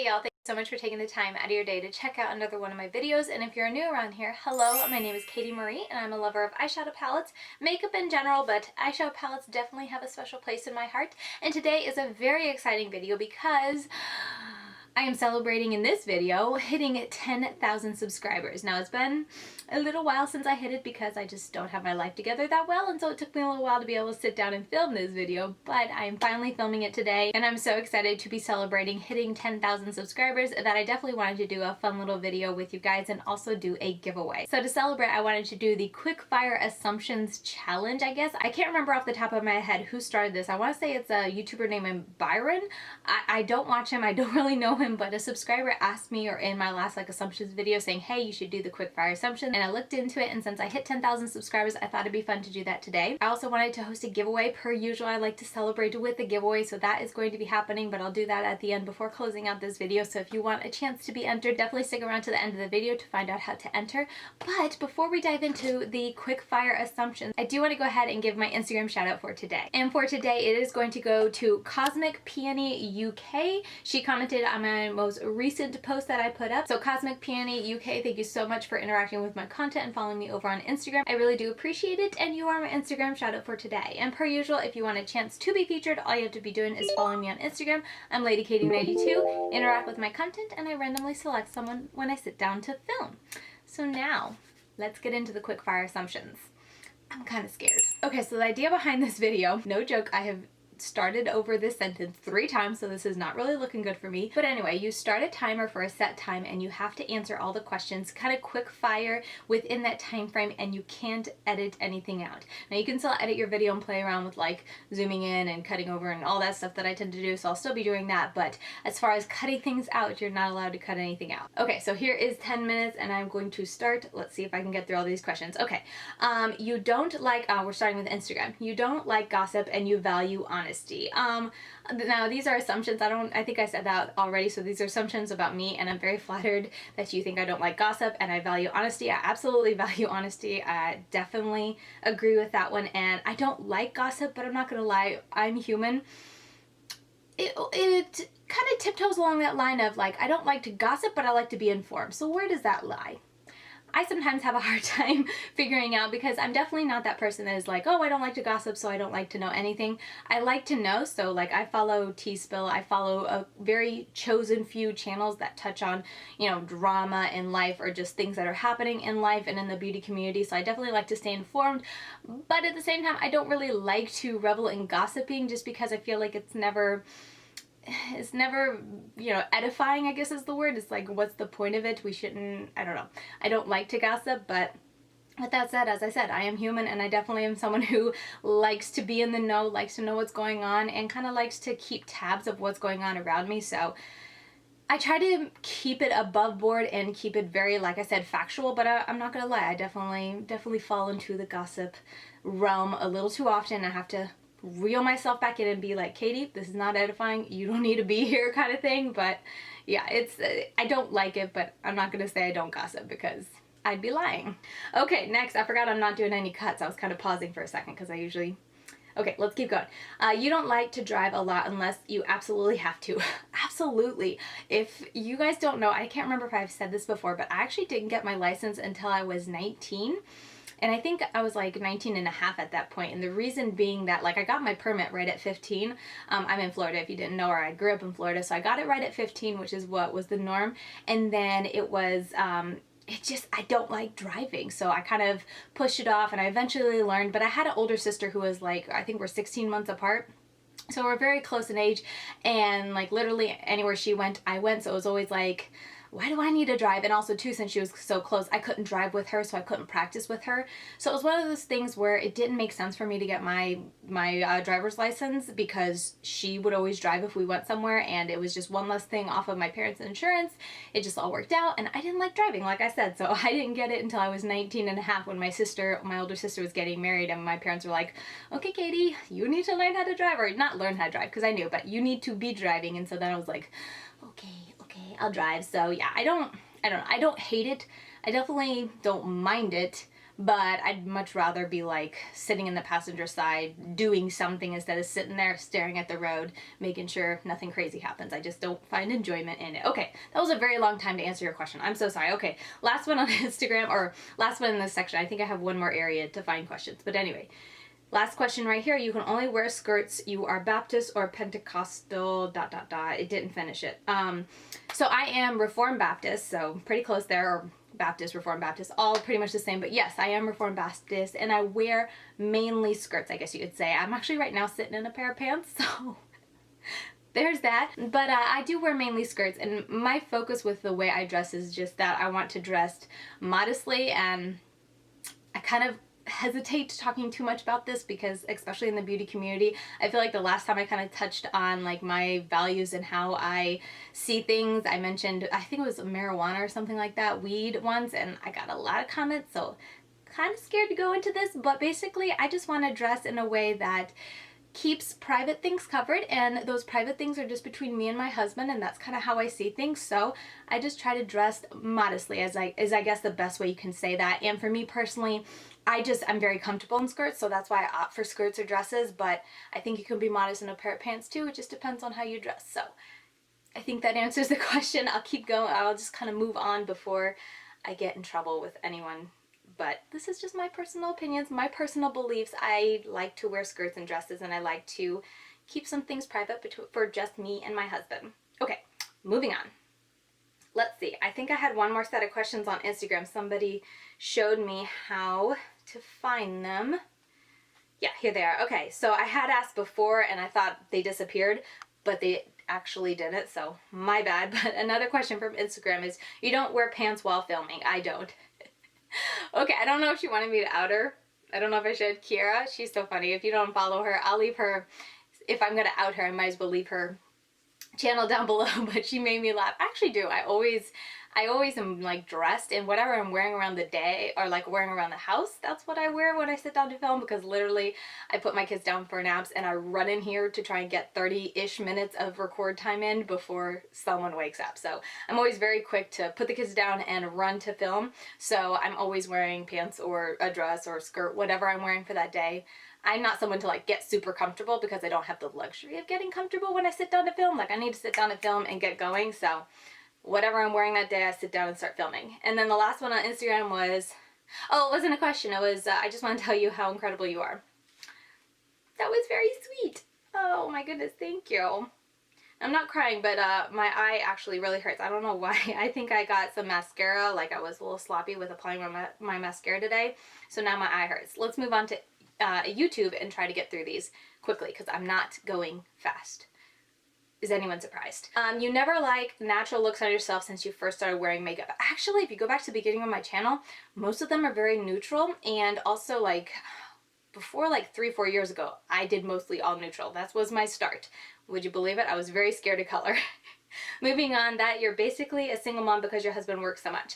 Hey y'all, thank you so much for taking the time out of your day to check out another one of my videos. And if you're new around here, hello, my name is Katie Marie and I'm a lover of eyeshadow palettes, makeup in general, but eyeshadow palettes definitely have a special place in my heart. And today is a very exciting video because I am celebrating in this video hitting 10,000 subscribers. Now it's been a little while since I hit it because I just don't have my life together that well, and so it took me a little while to be able to sit down and film this video, but I am finally filming it today and I'm so excited to be celebrating hitting 10,000 subscribers that I definitely wanted to do a fun little video with you guys and also do a giveaway. So to celebrate, I wanted to do the quick fire assumptions challenge, I guess. I can't remember off the top of my head who started this. I want to say it's a YouTuber named Byron. I don't watch him, I don't really know him, but a subscriber asked me or in my last assumptions video saying, hey, you should do the quick fire assumptions, and I looked into it, and since I hit 10,000 subscribers, I thought it'd be fun to do that today. I also wanted to host a giveaway. Per usual, I like to celebrate with a giveaway, so that is going to be happening, but I'll do that at the end before closing out this video. So if you want a chance to be entered, definitely stick around to the end of the video to find out how to enter. But before we dive into the quick fire assumptions, I do want to go ahead and give my Instagram shout out for today. And for today, it is going to go to Cosmic Peony UK. She commented on my most recent post that I put up. So Cosmic Peony UK, thank you so much for interacting with my content and following me over on Instagram. I really do appreciate it, and you are my Instagram shout out for today. And per usual, if you want a chance to be featured, all you have to be doing is following me on Instagram. I'm LadyKatie92, interact with my content, and I randomly select someone when I sit down to film. So now, let's get into the quick fire assumptions. I'm kind of scared. Okay, so the idea behind this video, no joke, I have started over this sentence 3 times, so this is not really looking good for me. But anyway, you start a timer for a set time and you have to answer all the questions kind of quick fire within that time frame, and you can't edit anything out. Now you can still edit your video and play around with like zooming in and cutting over and all that stuff that I tend to do, so I'll still be doing that, but as far as cutting things out, you're not allowed to cut anything out. Okay, so here is 10 minutes and I'm going to start. Let's see if I can get through all these questions. Okay, you don't like, we're starting with Instagram. You don't like gossip and you value honesty. Now these are assumptions. I think I said that already, so these are assumptions about me, and I'm very flattered that you think I don't like gossip and I value honesty. I absolutely value honesty. I definitely agree with that one, and I don't like gossip, but I'm not gonna lie, I'm human. It kind of tiptoes along that line of like, I don't like to gossip, but I like to be informed. So where does that lie? I sometimes have a hard time figuring out, because I'm definitely not that person that is like, oh, I don't like to gossip, so I don't like to know anything. I like to know, so like I follow T-Spill, I follow a very chosen few channels that touch on, you know, drama in life or just things that are happening in life and in the beauty community, so I definitely like to stay informed. But at the same time, I don't really like to revel in gossiping just because I feel like it's never, you know, edifying, I guess is the word. It's like, what's the point of it? We shouldn't, I don't know. I don't like to gossip, but with that said, as I said, I am human, and I definitely am someone who likes to be in the know, likes to know what's going on, and kind of likes to keep tabs of what's going on around me. So I try to keep it above board and keep it very, like I said, factual, but I'm not gonna lie, I definitely fall into the gossip realm a little too often. I have to reel myself back in and be like, Katie, this is not edifying, you don't need to be here, kind of thing. But yeah, it's I don't like it, but I'm not gonna say I don't gossip because I'd be lying. Okay, next, I forgot I'm not doing any cuts. I was kind of pausing for a second because I usually... Okay, let's keep going. You don't like to drive a lot unless you absolutely have to. Absolutely. If you guys don't know, I can't remember if I've said this before, but I actually didn't get my license until I was 19. And I think I was like 19 and a half at that point. And the reason being that, like, I got my permit right at 15. I'm in Florida, if you didn't know, or I grew up in Florida. So I got it right at 15, which is what was the norm. And then it was, I don't like driving. So I kind of pushed it off and I eventually learned. But I had an older sister who was like, I think we're 16 months apart. So we're very close in age. And like literally anywhere she went, I went. So it was always like, why do I need to drive? And also too, since she was so close, I couldn't drive with her, so I couldn't practice with her. So it was one of those things where it didn't make sense for me to get my driver's license, because she would always drive if we went somewhere, and it was just one less thing off of my parents' insurance. It just all worked out, and I didn't like driving, like I said, so I didn't get it until I was 19 and a half when my older sister was getting married, and my parents were like, okay, Katie, you need to learn how to drive, or not learn how to drive, because I knew, but you need to be driving. And so then I was like, okay, I'll drive. So yeah, I don't hate it. I definitely don't mind it, but I'd much rather be like sitting in the passenger side doing something instead of sitting there staring at the road, making sure nothing crazy happens. I just don't find enjoyment in it. Okay, that was a very long time to answer your question. I'm so sorry. Okay, last one on Instagram, or last one in this section. I think I have one more area to find questions, but anyway. Last question right here. You can only wear skirts. You are Baptist or Pentecostal, ... It didn't finish it. So I am Reformed Baptist, so pretty close there, or Baptist, Reformed Baptist, all pretty much the same. But yes, I am Reformed Baptist, and I wear mainly skirts, I guess you could say. I'm actually right now sitting in a pair of pants, so there's that. But I do wear mainly skirts, and my focus with the way I dress is just that I want to dress modestly, and I kind of hesitate talking too much about this because, especially in the beauty community, I feel like the last time I kind of touched on like my values and how I see things, I mentioned, I think it was marijuana or something like that, weed once, and I got a lot of comments, so kind of scared to go into this. But basically I just want to dress in a way that keeps private things covered, and those private things are just between me and my husband, and that's kind of how I see things. So I just try to dress modestly, as I guess the best way you can say that. And for me personally, I'm very comfortable in skirts, so that's why I opt for skirts or dresses. But I think you can be modest in a pair of pants too. It just depends on how you dress. So I think that answers the question. I'll keep going. I'll just kind of move on before I get in trouble with anyone. But this is just my personal opinions, my personal beliefs. I like to wear skirts and dresses, and I like to keep some things private for just me and my husband. Okay, moving on. Let's see. I think I had one more set of questions on Instagram. Somebody showed me how to find them. Yeah, here they are. Okay, so I had asked before, and I thought they disappeared, but they actually didn't, so my bad. But another question from Instagram is, you don't wear pants while filming. I don't. Okay, I don't know if she wanted me to out her. I don't know if I should. Kiera, she's so funny. If you don't follow her, I'll leave her. If I'm going to out her, I might as well leave her channel down below. But she made me laugh. I actually do. I always am like dressed in whatever I'm wearing around the day, or like wearing around the house. That's what I wear when I sit down to film, because literally I put my kids down for naps and I run in here to try and get 30-ish minutes of record time in before someone wakes up. So I'm always very quick to put the kids down and run to film. So I'm always wearing pants or a dress or a skirt, whatever I'm wearing for that day. I'm not someone to like get super comfortable, because I don't have the luxury of getting comfortable when I sit down to film. Like, I need to sit down to film and get going. So whatever I'm wearing that day, I sit down and start filming. And then the last one on Instagram was, oh, it wasn't a question. It was, I just want to tell you how incredible you are. That was very sweet. Oh my goodness, thank you. I'm not crying, but my eye actually really hurts. I don't know why. I think I got some mascara. Like, I was a little sloppy with applying my mascara today. So now my eye hurts. Let's move on to YouTube and try to get through these quickly, because I'm not going fast. Is anyone surprised? You never like natural looks on yourself since you first started wearing makeup. Actually, if you go back to the beginning of my channel, most of them are very neutral. And also, like, before like 3-4 years ago, I did mostly all neutral. That was my start. Would you believe it? I was very scared of color. Moving on, that you're basically a single mom because your husband works so much.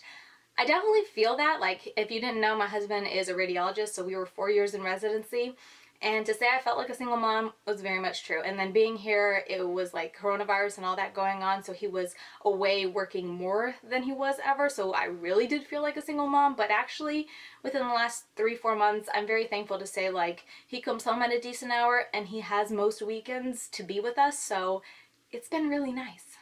I definitely feel that. Like, if you didn't know, my husband is a radiologist, so we were 4 years in residency. And to say I felt like a single mom was very much true. And then being here, it was like coronavirus and all that going on, so he was away working more than he was ever. So I really did feel like a single mom. But actually, within the last 3-4 months, I'm very thankful to say, like, he comes home at a decent hour and he has most weekends to be with us. So it's been really nice.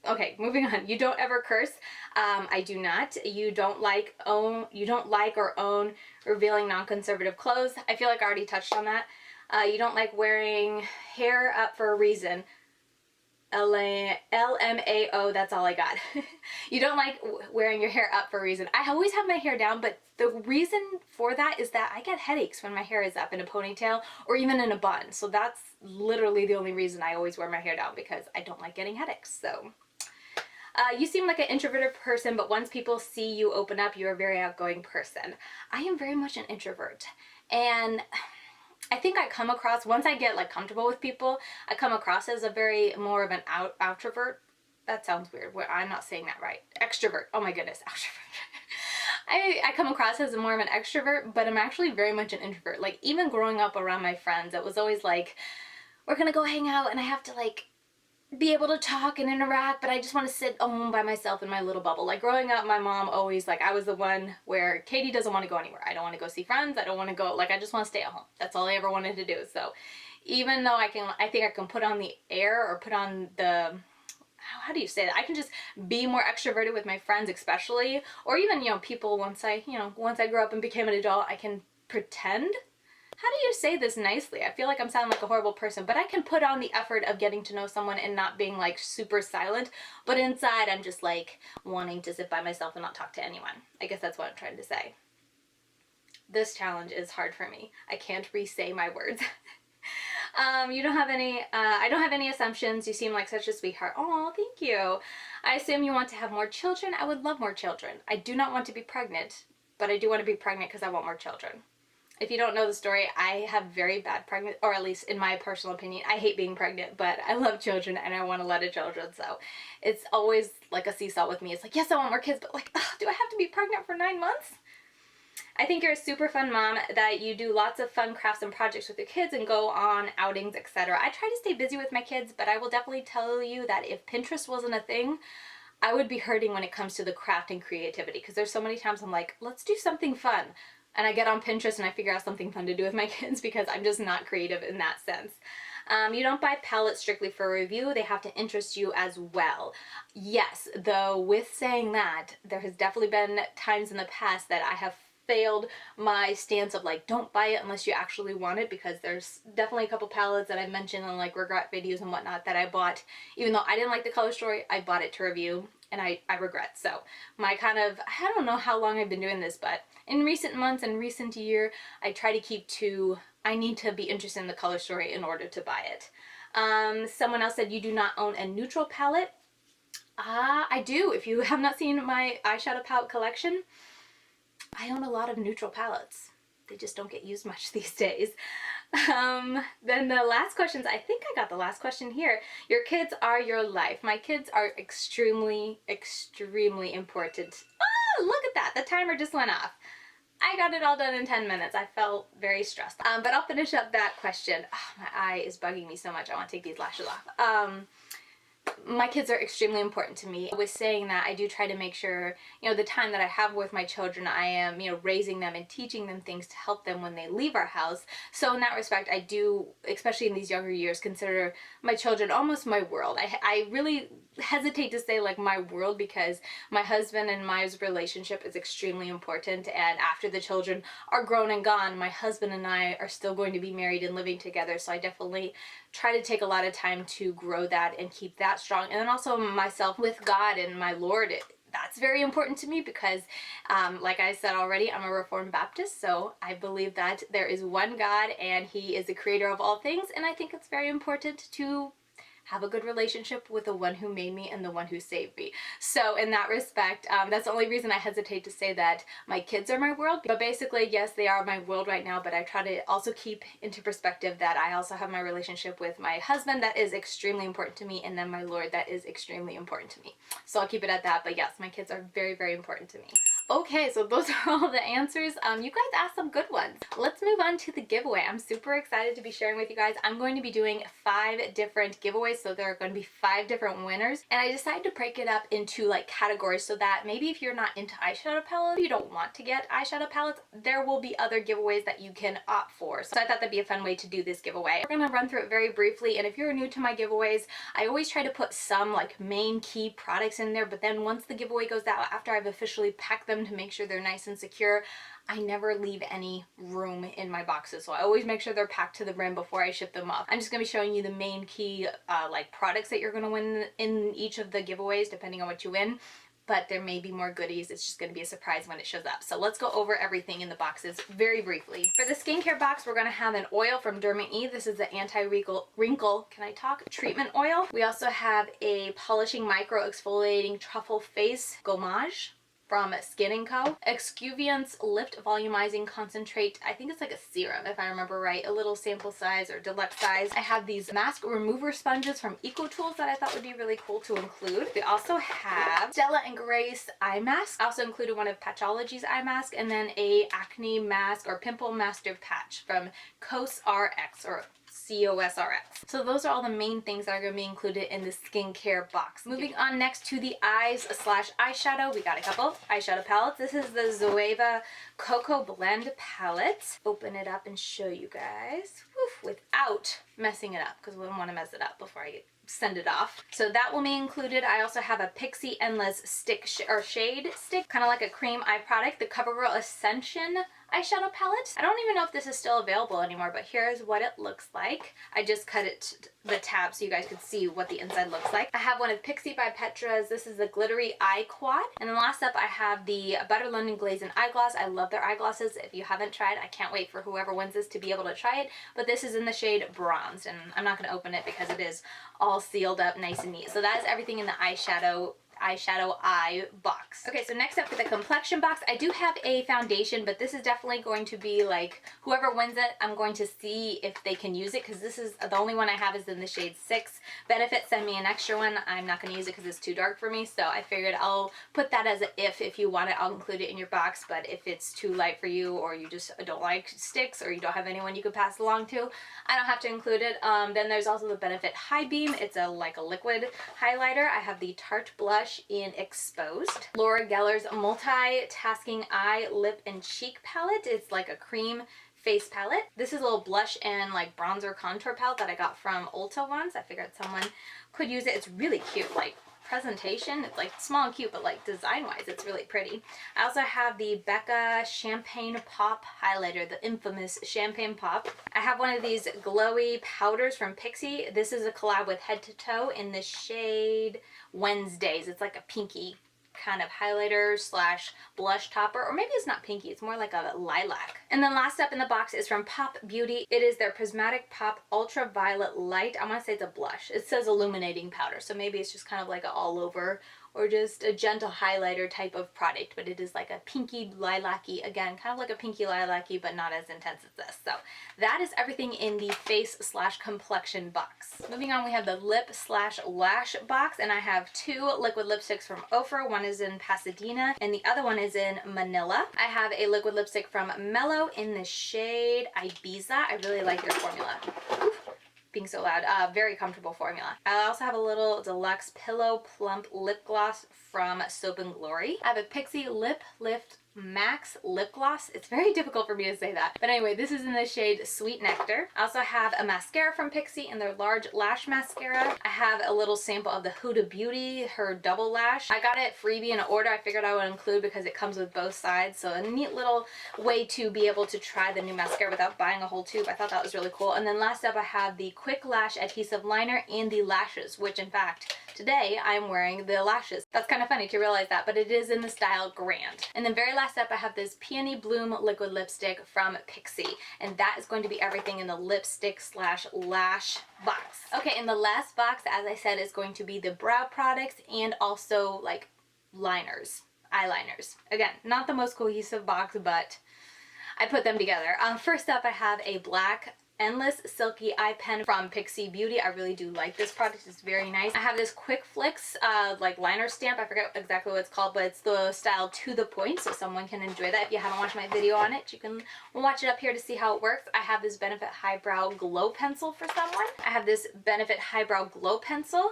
Okay, moving on. You don't ever curse. I do not. You don't like or own revealing non-conservative clothes. I feel like I already touched on that. You don't like wearing hair up for a reason. LMAO, that's all I got. You don't like wearing your hair up for a reason. I always have my hair down, but the reason for that is that I get headaches when my hair is up in a ponytail or even in a bun. So that's literally the only reason I always wear my hair down, because I don't like getting headaches. So you seem like an introverted person, but once people see you open up, you're a very outgoing person. I am very much an introvert. And I think I come across, once I get like comfortable with people, I come across as a very more of an outrovert. That sounds weird. I'm not saying that right. Extrovert. Oh my goodness. Extrovert. I come across as more of an extrovert, but I'm actually very much an introvert. Like, even growing up around my friends, it was always like, we're gonna go hang out and I have to like be able to talk and interact, but I just want to sit home by myself in my little bubble. Like growing up, my mom always, like, I was the one where Katie doesn't want to go anywhere. I don't want to go see friends. I don't want to go, like, I just want to stay at home. That's all I ever wanted to do. So even though I think I can put on the air or put on the, how do you say that? I can just be more extroverted with my friends, especially, or even, you know, people once I grew up and became an adult, I can pretend. How do you say this nicely? I feel like I'm sounding like a horrible person, but I can put on the effort of getting to know someone and not being like super silent, but inside I'm just like wanting to sit by myself and not talk to anyone. I guess that's what I'm trying to say. This challenge is hard for me. I can't re-say my words. You don't have any, I don't have any assumptions. You seem like such a sweetheart. Oh, thank you. I assume you want to have more children. I would love more children. I do not want to be pregnant, but I do want to be pregnant because I want more children. If you don't know the story, I have very bad pregnant, or at least in my personal opinion, I hate being pregnant, but I love children and I want a lot of children. So it's always like a seesaw with me. It's like, yes, I want more kids, but like, ugh, do I have to be pregnant for 9 months? I think you're a super fun mom, that you do lots of fun crafts and projects with your kids and go on outings, etc. I try to stay busy with my kids, but I will definitely tell you that if Pinterest wasn't a thing, I would be hurting when it comes to the craft and creativity, because there's so many times I'm like, let's do something fun. And I get on Pinterest and I figure out something fun to do with my kids because I'm just not creative in that sense. You don't buy palettes strictly for review. They have to interest you as well. Yes, though with saying that, there has definitely been times in the past that I have failed my stance of like, don't buy it unless you actually want it, because there's definitely a couple palettes that I mentioned in like regret videos and whatnot that I bought, even though I didn't like the color story, I bought it to review and I regret. So my kind of, I don't know how long I've been doing this, but in recent months and recent year, I try to keep to, I need to be interested in the color story in order to buy it. Someone else said you do not own a neutral palette. I do. If you have not seen my eyeshadow palette collection, I own a lot of neutral palettes. They just don't get used much these days. Then the last questions, I think I got the last question here. Your kids are your life. My kids are extremely, extremely important. Oh, look at that. The timer just went off. I got it all done in 10 minutes. I felt very stressed. But I'll finish up that question. Oh, my eye is bugging me so much. I want to take these lashes off. My kids are extremely important to me. With saying that, I do try to make sure, you know, the time that I have with my children, I am, you know, raising them and teaching them things to help them when they leave our house. So in that respect, I do, especially in these younger years, consider my children almost my world. I really hesitate to say like my world, because my husband and my relationship is extremely important, and after the children are grown and gone, my husband and I are still going to be married and living together. So I definitely try to take a lot of time to grow that and keep that strong. And then also myself with God and my Lord, that's very important to me because, like I said already, I'm a Reformed Baptist, so I believe that there is one God and He is the creator of all things, and I think it's very important to have a good relationship with the one who made me and the one who saved me. So in that respect, that's the only reason I hesitate to say that my kids are my world. But basically, yes, they are my world right now, but I try to also keep into perspective that I also have my relationship with my husband that is extremely important to me, and then my Lord that is extremely important to me. So I'll keep it at that, but yes, my kids are very, very important to me. Okay, so those are all the answers. You guys asked some good ones. Let's move on to the giveaway. I'm super excited to be sharing with you guys. I'm going to be doing 5 different giveaways, so there are going to be 5 different winners. And I decided to break it up into like categories so that maybe if you're not into eyeshadow palettes, you don't want to get eyeshadow palettes, there will be other giveaways that you can opt for. So I thought that'd be a fun way to do this giveaway. We're going to run through it very briefly, and if you're new to my giveaways, I always try to put some like main key products in there, but then once the giveaway goes out, after I've officially packed them to make sure they're nice and secure, I never leave any room in my boxes. So I always make sure they're packed to the brim before I ship them off. I'm just going to be showing you the main key like products that you're going to win in each of the giveaways depending on what you win. But there may be more goodies. It's just going to be a surprise when it shows up. So let's go over everything in the boxes very briefly. For the skincare box, we're going to have an oil from Derma E. This is the anti-wrinkle, can I talk? Treatment oil. We also have a polishing micro exfoliating truffle face gommage from Skin & Co. Exfoliants Lift Volumizing Concentrate. I think it's like a serum if I remember right. A little sample size or deluxe size. I have these mask remover sponges from EcoTools that I thought would be really cool to include. We also have Stella and Grace eye mask. I also included one of Patchology's eye mask, and then a acne mask or pimple master patch from COSRX or COSRX. So those are all the main things that are going to be included in the skincare box. Moving on next to the eyes slash eyeshadow, we got a couple eyeshadow palettes. This is the Zoeva Cocoa Blend palette. Open it up and show you guys. Woof, without messing it up, because we don't want to mess it up before I send it off. So that will be included. I also have a Pixie Endless stick shade stick, kind of like a cream eye product, the CoverGirl Ascension eyeshadow palette. I don't even know if this is still available anymore, but here's what it looks like. I just cut it the tab so you guys could see what the inside looks like. I have one of Pixie by Petra's. This is the Glittery Eye Quad. And then last up, I have the Butter London Glaze and Eyegloss. I love their eyeglasses. If you haven't tried, I can't wait for whoever wins this to be able to try it. But this is in the shade Bronzed, and I'm not going to open it because it is all sealed up nice and neat. So that is everything in the eyeshadow eye box. Okay, so next up for the complexion box, I do have a foundation, but this is definitely going to be like, whoever wins it, I'm going to see if they can use it, because this is the only one I have is in the shade 6. Benefit sent me an extra one. I'm not going to use it because it's too dark for me, so I figured I'll put that as a if you want it, I'll include it in your box. But if it's too light for you, or you just don't like sticks, or you don't have anyone you could pass along to, I don't have to include it. Then there's also the Benefit High Beam. It's like a liquid highlighter. I have the Tarte Blush in Exposed. Laura Geller's Multitasking Eye, Lip, and Cheek palette. It's like a cream face palette. This is a little blush and like bronzer contour palette that I got from Ulta once. I figured someone could use it. It's really cute. Like presentation, it's like small and cute, but like design wise it's really pretty. I also have the Becca Champagne Pop highlighter, the infamous Champagne Pop. I have one of these glowy powders from Pixie. This is a collab with Head to Toe in the shade Wednesdays. It's like a pinky kind of highlighter slash blush topper, or maybe it's not pinky, it's more like a lilac. And then last up in the box is from Pop Beauty. It is their Prismatic Pop Ultraviolet Light. I want to say it's a blush. It says illuminating powder, so maybe it's just kind of like an all over or just a gentle highlighter type of product, but it is like a pinky lilac-y, again, kind of like a pinky lilac-y, but not as intense as this. So that is everything in the face slash complexion box. Moving on, we have the lip slash lash box, and I have 2 liquid lipsticks from Ofra. One is in Pasadena, and the other one is in Manila. I have a liquid lipstick from Mellow in the shade Ibiza. I really like their formula. Oof. Being so loud. Very comfortable formula. I also have a little deluxe Pillow Plump lip gloss from Soap and Glory. I have a Pixie Lip Lift Max lip gloss. It's very difficult for me to say that. But anyway, this is in the shade Sweet Nectar. I also have a mascara from Pixie in their large lash mascara. I have a little sample of the Huda Beauty, her double lash. I got it freebie in an order. I figured I would include because it comes with both sides. So a neat little way to be able to try the new mascara without buying a whole tube. I thought that was really cool. And then last up, I have the Quick Lash Adhesive Liner and the lashes, which in fact, today I'm wearing the lashes. That's kind of funny to realize that, but it is in the style Grand. And then very last up, I have this Peony Bloom liquid lipstick from Pixie, and that is going to be everything in the lipstick slash lash box. Okay, in the last box, as I said, is going to be the brow products and also like liners, eyeliners. Again, not the most cohesive box, but I put them together. First up, I have a black Endless Silky Eye Pen from Pixie Beauty. I really do like this product. It's very nice. I have this Quick Flicks like liner stamp. I forget exactly what it's called, but it's the style To The Point, so someone can enjoy that. If you haven't watched my video on it, you can watch it up here to see how it works. I have this Benefit Highbrow Glow Pencil for someone. I have this Benefit Highbrow Glow Pencil.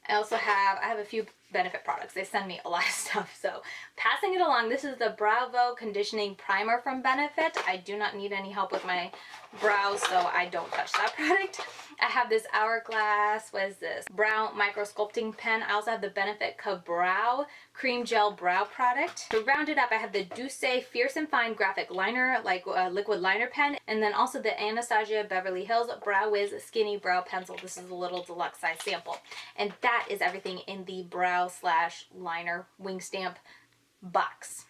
I also have a few Benefit products. They send me a lot of stuff, so passing it along. This is the Bravo Conditioning Primer from Benefit. I do not need any help with my brows, so I don't touch that product. I have this Hourglass, what is this? Brow Micro Sculpting Pen. I also have the Benefit Ka-Brow Cream Gel Brow product. To round it up, I have the Douce Fierce and Fine Graphic Liner, like liquid liner pen, and then also the Anastasia Beverly Hills Brow Wiz Skinny Brow Pencil. This is a little deluxe size sample. And that is everything in the brow slash liner wing stamp box.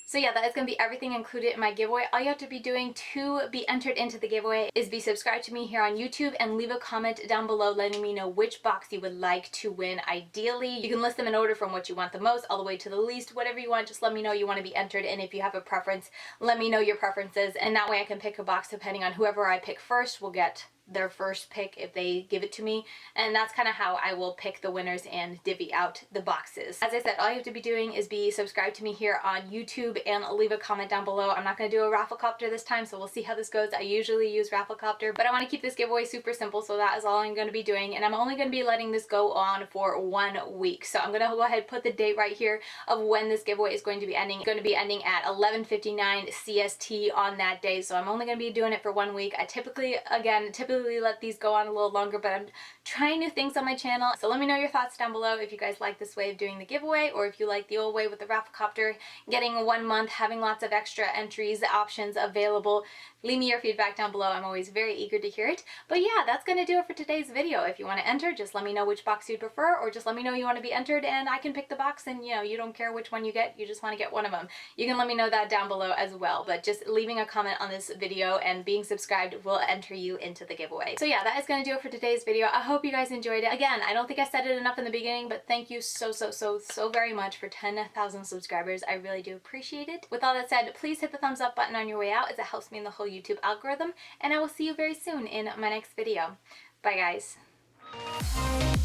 So yeah, that is going to be everything included in my giveaway. All you have to be doing to be entered into the giveaway is be subscribed to me here on YouTube and leave a comment down below letting me know which box you would like to win ideally. You can list them in order from what you want the most all the way to the least. Whatever you want, just let me know you want to be entered, and if you have a preference, let me know your preferences, and that way I can pick a box depending on whoever I pick first will get their first pick if they give it to me, and that's kind of how I will pick the winners and divvy out the boxes. As I said, all you have to be doing is be subscribed to me here on YouTube and leave a comment down below. I'm not going to do a Rafflecopter this time, so we'll see how this goes. I usually use Rafflecopter, but I want to keep this giveaway super simple, so that is all I'm going to be doing, and I'm only going to be letting this go on for 1 week. So I'm going to go ahead and put the date right here of when this giveaway is going to be ending. It's going to be ending at 11:59 CST on that day, so I'm only going to be doing it for 1 week. I typically let these go on a little longer, but I'm trying new things on my channel. So let me know your thoughts down below if you guys like this way of doing the giveaway, or if you like the old way with the Rafflecopter, getting 1 month, having lots of extra entries, options available. Leave me your feedback down below. I'm always very eager to hear it. But yeah, that's going to do it for today's video. If you want to enter, just let me know which box you'd prefer, or just let me know you want to be entered and I can pick the box, and you don't care which one you get, you just want to get one of them. You can let me know that down below as well, but just leaving a comment on this video and being subscribed will enter you into the giveaway. So yeah, that is going to do it for today's video. I hope you guys enjoyed it. Again, I don't think I said it enough in the beginning, but thank you so very much for 10,000 subscribers. I really do appreciate it. With all that said, please hit the thumbs up button on your way out, as it helps me in the whole YouTube algorithm, and I will see you very soon in my next video. Bye guys.